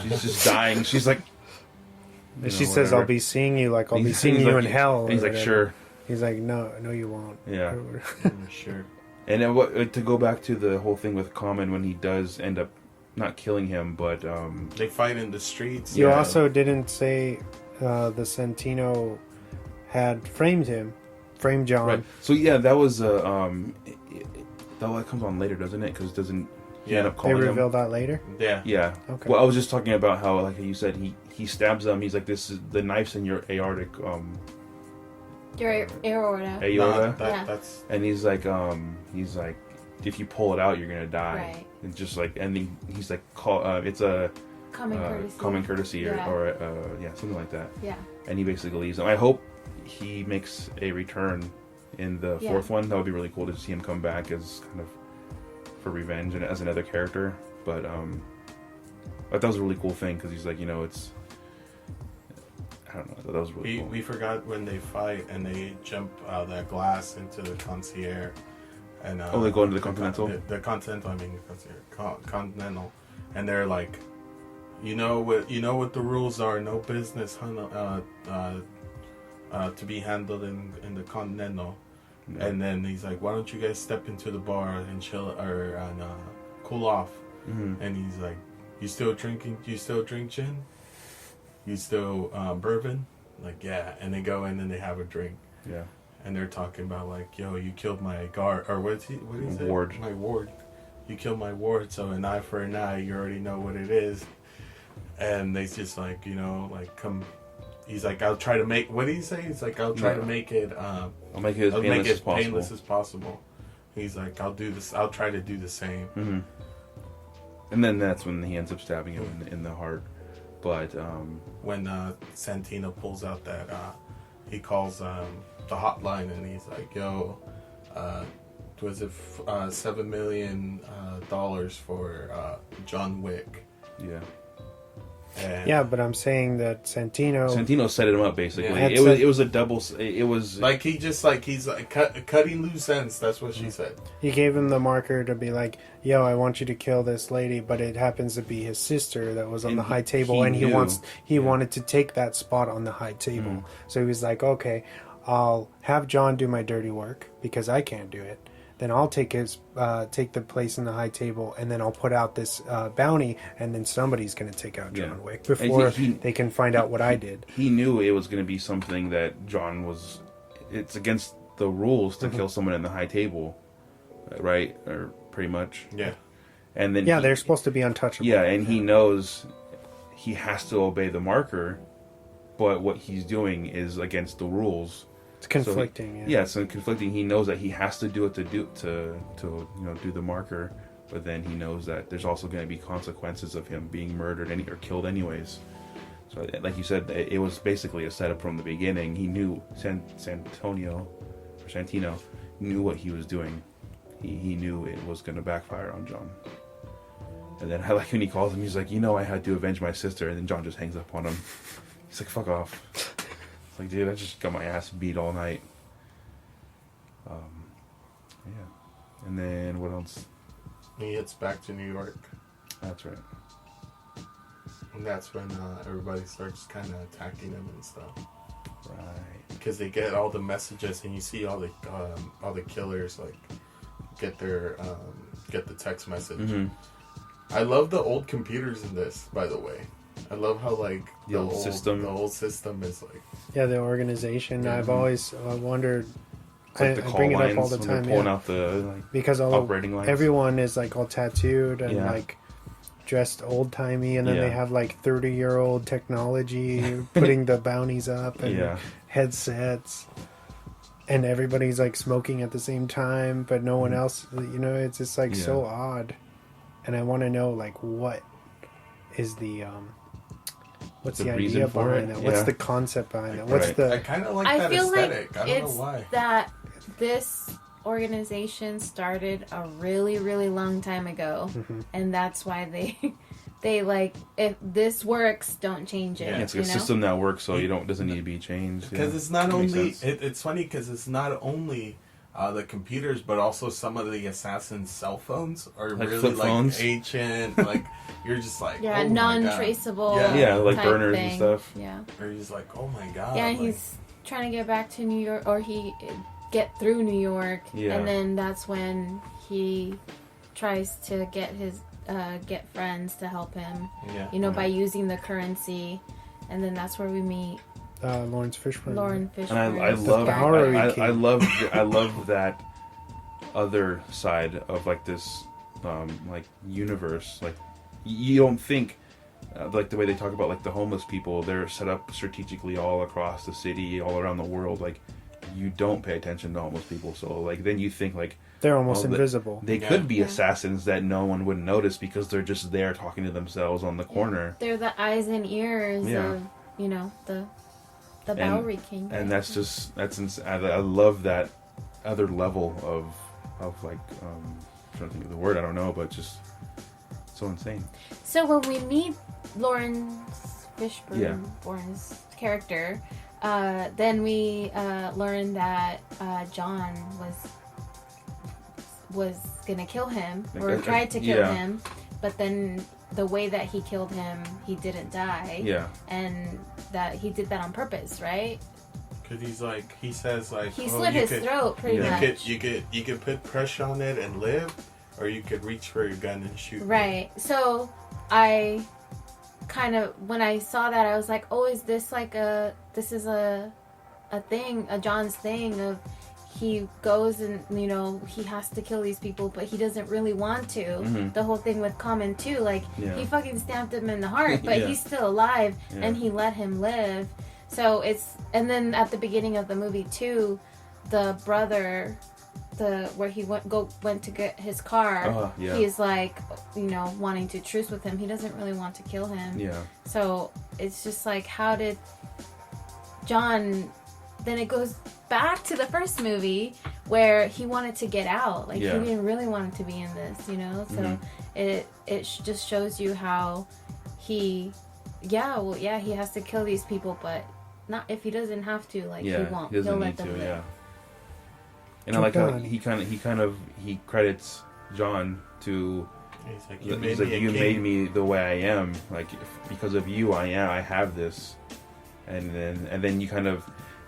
She's just dying. She's like, she says, "I'll be seeing you. Like I'll be seeing you in hell." And he's like, "Sure." He's like, "No, you won't." Yeah, sure. And then to go back to the whole thing with Common, when he does end up not killing him, but they fight in the streets. You also didn't say the Santino had framed John. Right. So yeah, that was that comes on later, doesn't it? Because doesn't he end up calling him? They revealed that later. Yeah. Yeah. Okay. Well, I was just talking about how, like you said, he stabs them. He's like, "This is the knife's in your aortic." Your aorta. Aorta. That's. And he's like, if you pull it out, you're gonna die. Right. And just like, and he's like, it's a common courtesy, or something like that. Yeah. And he basically leaves them. I hope he makes a return in the fourth one. That would be really cool to see him come back as kind of for revenge and as another character. But that was a really cool thing because he's like, it's. I don't know. That was really cool. We forgot when they fight and they jump that glass into the concierge. And, they go into the Continental? The Continental, I mean, Continental. And they're like, you know what the rules are. No business to be handled in the Continental. Yeah. And then he's like, why don't you guys step into the bar and chill and cool off? Mm-hmm. And he's like, you still drink gin? You still bourbon? Like, yeah. And they go in and they have a drink. Yeah. And they're talking about like, yo, you killed my guard, or what is it? Ward. My ward. You killed my ward, so an eye for an eye. You already know what it is. And they just like, come. He's like, I'll try to make. What did he say? He's like, I'll try to make it. I'll make it as painless as possible. He's like, I'll do this. I'll try to do the same. Mm-hmm. And then that's when he ends up stabbing him in the heart. But when Santino pulls out that, he calls the hotline and he's like, yo, was it $7 million for John Wick? Yeah. And but I'm saying that Santino set him up basically. Yeah. It was a double. It was like he's like cutting loose ends. That's what she said. He gave him the marker to be like, "Yo, I want you to kill this lady," but it happens to be his sister that was on the high table, and he wanted to take that spot on the high table. Mm. So he was like, "Okay, I'll have John do my dirty work because I can't do it. Then I'll take the place in the high table, and then I'll put out this bounty, and then somebody's going to take out John Wick before they can find out what I did." He knew it was going to be something that John was. It's against the rules to kill someone in the high table, right? Or pretty much. Yeah. And then they're supposed to be untouchable. Yeah, and he knows he has to obey the marker, but what he's doing is against the rules. It's conflicting. So it's conflicting. He knows that he has to do it to do the marker, but then he knows that there's also going to be consequences of him being murdered or killed anyways. So, like you said, it was basically a setup from the beginning. He knew Santino knew what he was doing. He knew it was going to backfire on John. And then I like when he calls him, he's like, I had to avenge my sister, and then John just hangs up on him. He's like, fuck off. It's like, dude, I just got my ass beat all night. And then what else? He gets back to New York. That's right. And that's when everybody starts kind of attacking him and stuff. Right. Because they get all the messages, and you see all the killers like get the text message. Mm-hmm. I love the old computers in this, by the way. I love how like the old system is like. Yeah, the organization. Yeah. I've always wondered. Like I bring it up all the time. Pulling out the because operating lines. Everyone is like all tattooed and like dressed old timey, and then they have like 30-year-old technology putting the bounties up and headsets, and everybody's like smoking at the same time, but no one else. It's just like so odd, and I want to know like what is the what's the idea behind that? What's the concept behind that? What's the? I kind of like that aesthetic. Like I don't know why. That this organization started a really, really long time ago, and that's why they like, if this works, don't change it. Yeah, it's a system that works, so doesn't need to be changed. Because it's not only it's funny because it's not only the computers, but also some of the assassins' cell phones are like really flip like phones. ancient. Like you're just like, yeah, oh non-traceable. Yeah, like type burners thing. and stuff. Yeah. Or you're just like, oh my god. Yeah, like, he's trying to get back to New York, or he get through New York, and then that's when he tries to get his get friends to help him. Yeah. You know, by using the currency, and then that's where we meet Lawrence Fishburne. And I love that other side of like this like universe. Like you don't think like the way they talk about like the homeless people, they're set up strategically all across the city, all around the world. Like you don't pay attention to homeless people, so like then you think like they're almost invisible. They could be assassins that no one would notice because they're just there talking to themselves on the corner. They're the eyes and ears of, you know, the Bowery King. And that's I love that other level of like I'm trying to think of the word, I don't know, but just so insane. So when we meet Lawrence Fishburne's character, then we learn that John was gonna kill him, or tried to kill him, but then the way that he killed him, he didn't die. Yeah. And that he did that on purpose, right? Because he's like, he says like, he slit his throat pretty much. You could put pressure on it and live, or you could reach for your gun and shoot. Right. So I kind of, when I saw that, I was like, oh, is this like a thing, a John's thing of he goes and, you know, he has to kill these people, but he doesn't really want to. Mm-hmm. The whole thing with Common too, like he fucking stabbed him in the heart, but he's still alive, and he let him live. So it's, and then at the beginning of the movie too, the brother, where he went to get his car, he's like, you know, wanting to truce with him. He doesn't really want to kill him. Yeah. So it's just like, how did John? Then it goes back to the first movie where he wanted to get out. Like he didn't really want to be in this, you know. So it just shows you how he has to kill these people, but not if he doesn't have to. Like he won't. He'll let them live. Yeah. And I like how he credits John to. He's like, you made me the way I am. Like because of you, I have this. And then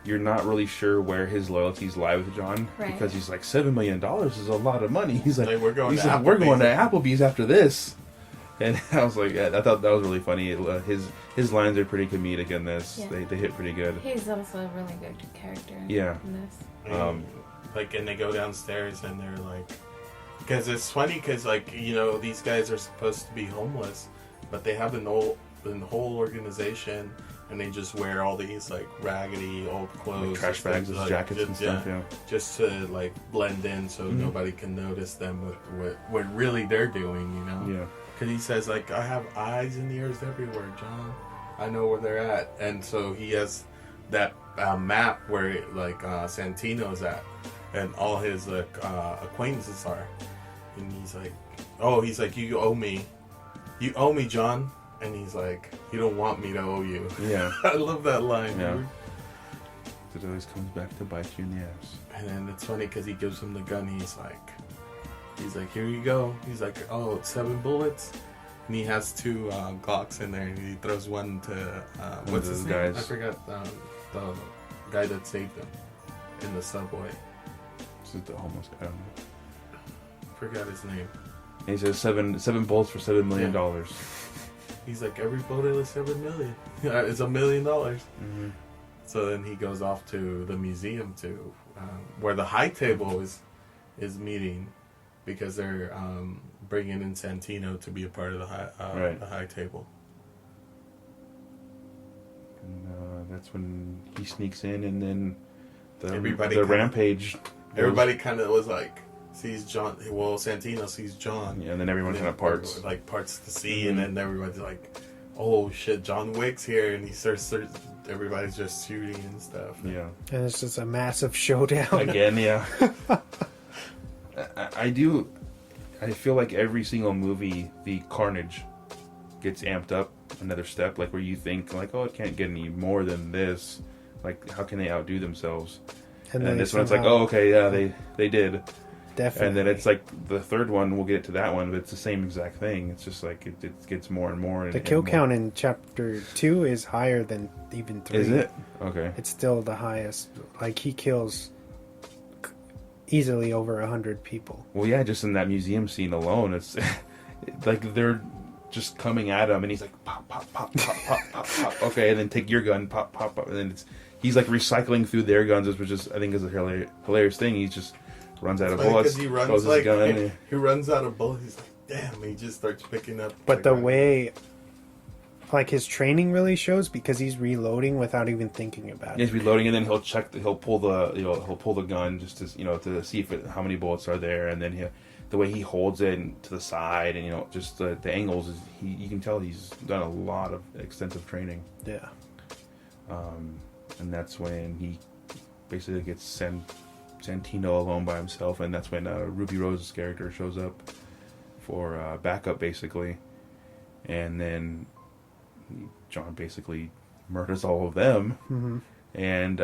you're not really sure where his loyalties lie with John, because he's like, $7 million is a lot of money. He's like, we're going to Applebee's after this. And I was like, I thought that was really funny. His lines are pretty comedic in this. Yeah. They hit pretty good. He's also a really good character in this. And they go downstairs and they're like, because it's funny because, like, you know, these guys are supposed to be homeless, but they have an whole organization, and they just wear all these like raggedy old clothes, like trash bags as jackets and stuff, just to like blend in so nobody can notice them what really they're doing, you know? Yeah. Because he says like, I have eyes and ears everywhere, John. I know where they're at, and so he has that map where like Santino's at, and all his acquaintances are, and he's like, you owe me, John. And he's like, you don't want me to owe you. Yeah. I love that line. Yeah. It always comes back to bite you in the ass. And then it's funny because he gives him the gun. He's like, here you go. He's like, oh, 7 bullets. And he has 2 Glocks in there. And he throws one to, what's his name? I forgot the guy that saved him in the subway. This is the homeless guy. I don't know. Forgot his name. And he says 7 bullets for $7 million. Yeah. He's like, every bullet is $7 million. It's $1 million. Mm-hmm. So then he goes off to the museum to where the high table is meeting, because they're bringing in Santino to be a part of the high table. And that's when he sneaks in, and then the rampage. Everybody kind of was like, sees John. Well, Santino sees John. Yeah, and then everyone kind of parts. Like parts to see, and then everybody's like, "Oh shit, John Wick's here!" And he starts. Everybody's just shooting and stuff. Yeah, and it's just a massive showdown again. Yeah, I feel like every single movie, the carnage gets amped up another step. Like where you think, like, oh, it can't get any more than this. Like, how can they outdo themselves? And this one's like, oh, okay, yeah, they did. Definitely. And then it's like the third one, we'll get to that one, but it's the same exact thing. It's just like it gets more and more. The kill count in chapter 2 is higher than even 3. Is it? Okay. It's still the highest. Like, he kills easily over 100 people. Well, yeah, just in that museum scene alone, it's like they're just coming at him, and he's like, pop, pop, pop, pop, pop, pop, pop. Okay, and then take your gun, pop, pop, pop. And then he's like recycling through their guns, which is, I think, is a hilarious thing. He just runs out of bullets, he runs his gun. He runs out of bullets. He's like, damn, he just starts picking up. But the way, like, his training really shows, because he's reloading without even thinking about it. He's reloading, and then he'll pull the gun just to, to see how many bullets are there, and then the way he holds it to the side, and just the angles, you can tell he's done a lot of extensive training. Yeah. And that's when he basically gets Santino alone by himself, and that's when Ruby Rose's character shows up for backup, basically, and then John basically murders all of them, and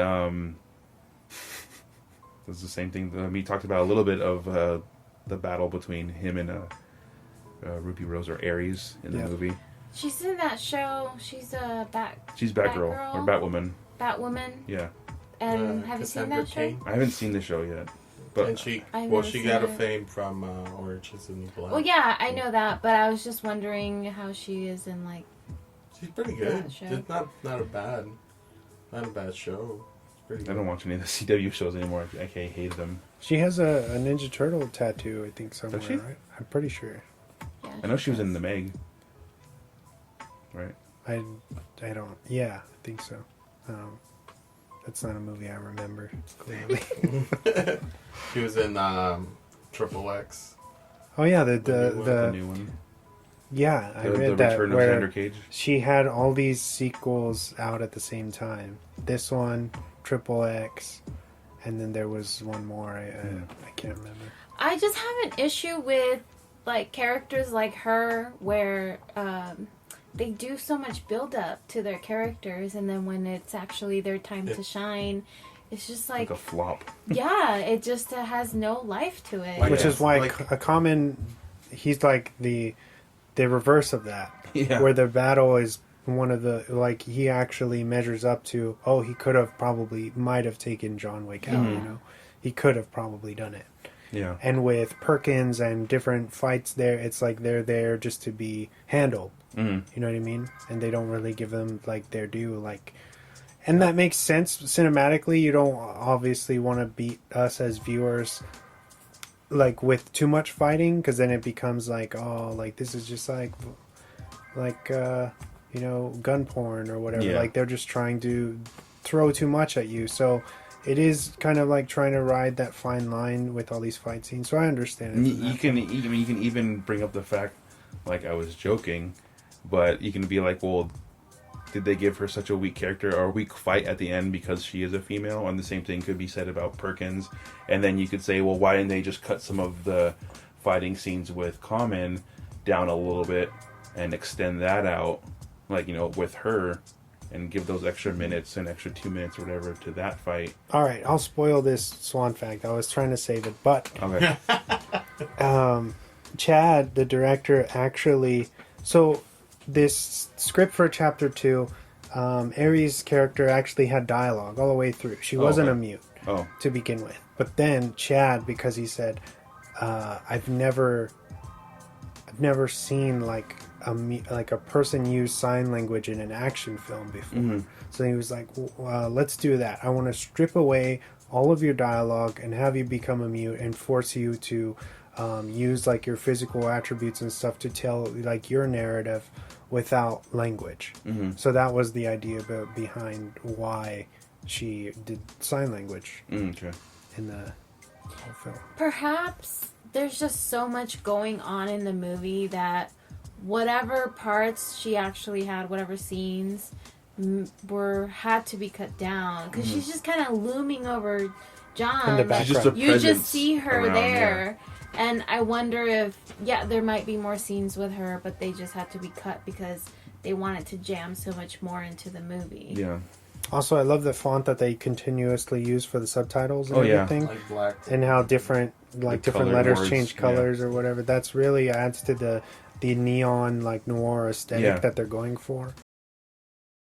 it's the same thing. We talked about a little bit of the battle between him and Ruby Rose, or Ares, in the movie. She's in that show. She's a She's Batgirl, or Batwoman. Batwoman. Yeah. And have you seen that show? I haven't seen the show yet. But and she got a fame from Orange is the New Black. Well, yeah, I know that, but I was just wondering how she is in, like... She's pretty good. It's not a bad show. It's pretty good. I don't watch any of the CW shows anymore. I hate them. She has a Ninja Turtle tattoo, I think, somewhere, Does she? right? I'm pretty sure. Yeah, I know she was in The Meg. Right? I don't... Yeah, I think so. That's not a movie I remember, clearly. She was in Triple X. Oh, yeah, the new one. Yeah, I read that, Return of where Xander Cage. she had all these sequels out at the same time. This one, Triple X, and then there was one more. I can't remember. I just have an issue with, like, characters like her, where they do so much build up to their characters, and then when it's actually their time to shine, it's just like a flop. Yeah, it just has no life to it. Which is why a common, he's like the reverse of that. Yeah. Where the battle is one of the, like, he actually measures up to, he could have might have taken John Wick out, He could have probably done it. Yeah. And with Perkins and different fights there, it's like they're there just to be handled. You know what I mean? And they don't really give them, like, their due. Like, and that makes sense cinematically. You don't obviously want to beat us as viewers, like, with too much fighting, because then it becomes like, like, this is just like gun porn or whatever. Yeah. Like, they're just trying to throw too much at you. So it is kind of like trying to ride that fine line with all these fight scenes. So I understand it. You can even bring up the fact, like, I was joking, but you can be like, well, did they give her such a weak character or a weak fight at the end because she is a female? And the same thing could be said about Perkins. And then you could say, well, why didn't they just cut some of the fighting scenes with Common down a little bit and extend that out, like, with her, and give those extra minutes, an extra 2 minutes or whatever, to that fight. All right, I'll spoil this Swan fact. I was trying to save it, but Okay. Chad, the director, actually... So, this script for Chapter 2, Ares' character actually had dialogue all the way through. She wasn't a mute to begin with. But then Chad, because he said, I've never seen, like a person use sign language in an action film before. So he was like, let's do that. I want to strip away all of your dialogue and have you become a mute and force you to use, like, your physical attributes and stuff to tell, like, your narrative without language. So that was the idea behind why she did sign language in the whole film. Perhaps there's just so much going on in the movie that whatever parts she actually had, whatever scenes had to be cut down, because she's just kind of looming over John. In the background. Just You just see her around, there. And I wonder if, there might be more scenes with her, but they just had to be cut because they wanted to jam so much more into the movie. Yeah. Also, I love the font that they continuously use for the subtitles and everything, like black, and how different letters words, change colors or whatever. That's really adds to the neon like noir aesthetic that they're going for.